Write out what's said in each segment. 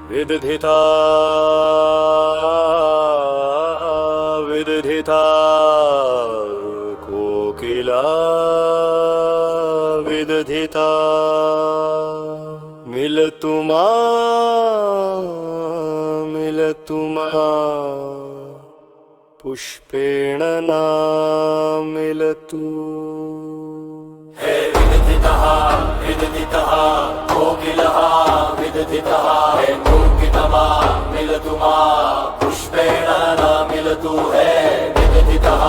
विदधिता विदधिता कोकिला विदधिता मिलतुमा मिलतुमा पुष्पेण न मिलतु। हे विदधितः विदधितः कोकिलः विदधितः हे कोकिलमा मिलतु मा पुष्पेण न मिलतु। हे विदधितः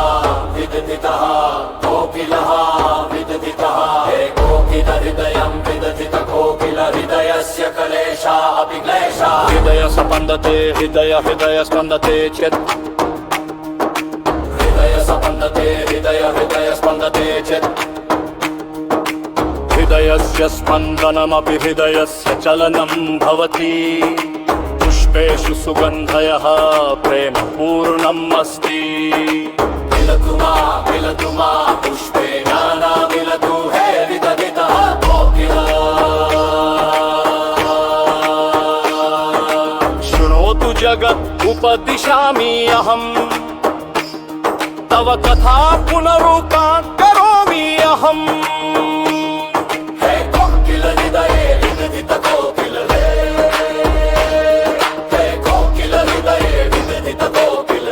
विदधितः कोकिलः विदधितः हे कोकिल हृदयं विदधित कोकिल हृदयस्य कलेशा अपि क्लेशा। हृदय स्पन्दते हृदय स्पन्दते चेत् हृदय स्पन्दते चेत् हृदयस्य स्पन्दनमपि हृदयस्य चलनं भवति। पुष्पेषु सुगन्धयः प्रेम पूर्णम् अस्ति। मिलतु मा पुष्पेण न मिलतु। हे विदधितः कोकिला। शृणोतु जगत् उपदिशामि अहम् तव कथा पुनरुक्तां करोमि अहम्। हे कोकिल हृदये विदधित कोकिल हे कोकिल हृदये विदधित कोकिल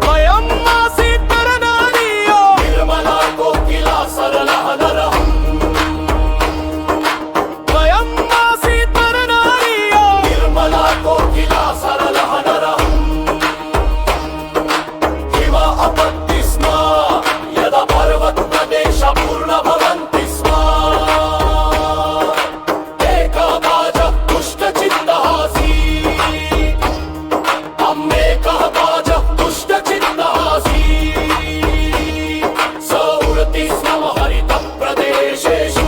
वयं आसीत् नरनारीयो निर्मला कोकिला सरलः नरहम्। वयं आसीत् नरनारीयो निर्मला कोकिला सरलः नरहम्। अपत्ति स्म यदा पर्वतप्रदेश पूर्ण भवन्ति स्म। एका बाजः दुष्टचित्तः आसीत् अम्मेकः बाजः दुष्टचित्तः आसीत्। स उडति स्म हरितप्रदेशेषु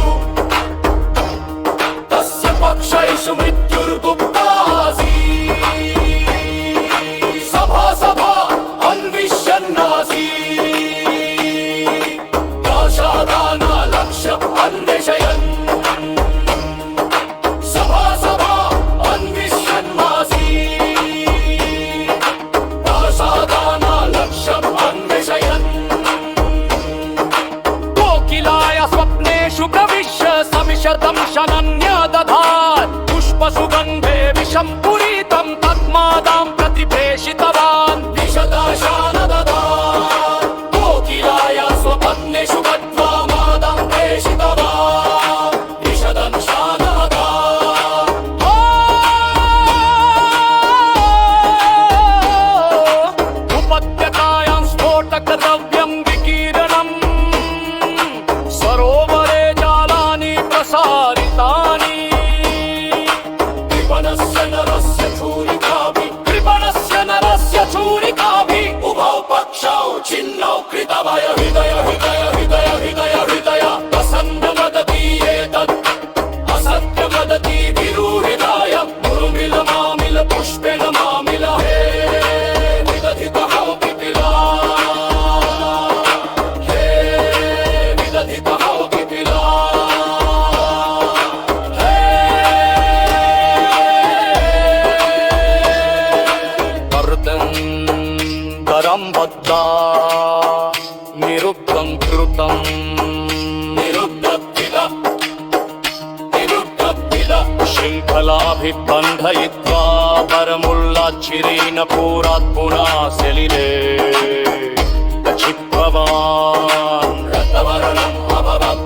तस्य पक्षेषु मृत्युर्गुप्ता आसीत्। सभा सभा अन्वेषयन् सभा सभा अन्विष्यन्नासीत्। दाशादानालक्ष्यम् अन्वेषयन् कोकिलाय स्वप्नेषु प्रविश्य समिषदं शनन्य दधात्। पुष्पसुगन्धे विषं पुरीतं तस्मादां प्रतिप्रेषितवान्। विषदाशान ददात् कोकिलाय स्वपत्नेषु गत्वा मादं प्रेषितवान्। विषदंशान ददात् उपत्यकायां स्फोटकद्रव्यं विकीरणम् सरोवरे जालानि प्रसारितानि। कृपणस्य नरस्य छूरिकाभिः उभौ पक्षौ छिन्नौ कृतभय। हृदय असत्य वदति एतत् असत्य वदति विरुहृदाय। मुरुमिल मामिल पुष्पेण मामिल। हे विदधितः कोकिला हे विदधितः कोकिला। करं बद्धा निरुक्तं कृतं शृङ्खलाभिः बन्धयित्वा परमुल्लाच्छिरेण पुरात् पुनः सलिले क्षिप्रवान्। रक्तवर्णम् अभवत्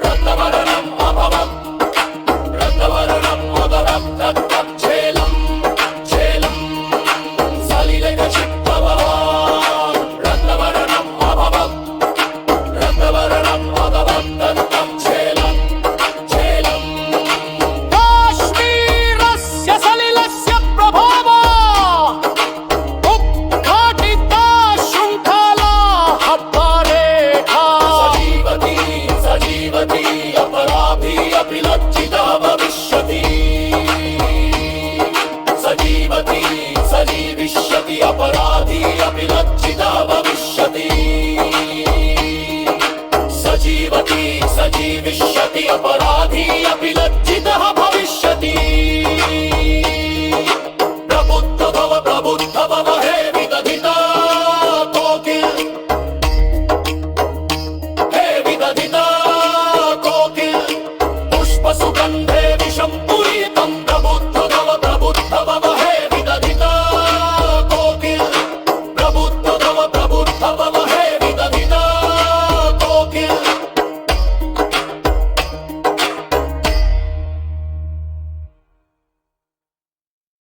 रक्तवर्णम् अभवत् रक्तवर्णम् अभवत् तत् झेलम् सलिले क्षिप्रवान्। रक्तवर्णम् अभवत् रक्तवर्णम् अभवत् तत् झेलम् काश्मीरस्य सलिलस्य प्रभावात् उद्घाटिता शृङ्खला हब्बारेखा। सजीवती अपराधी अपि लज्जिता भविष्यति। सजीविष्यति अपराधी अपि लज्जिता भविष्यति। सजीवति सजीविष्यति अपराधी अपि लज्जितः भविष्यति। शंभो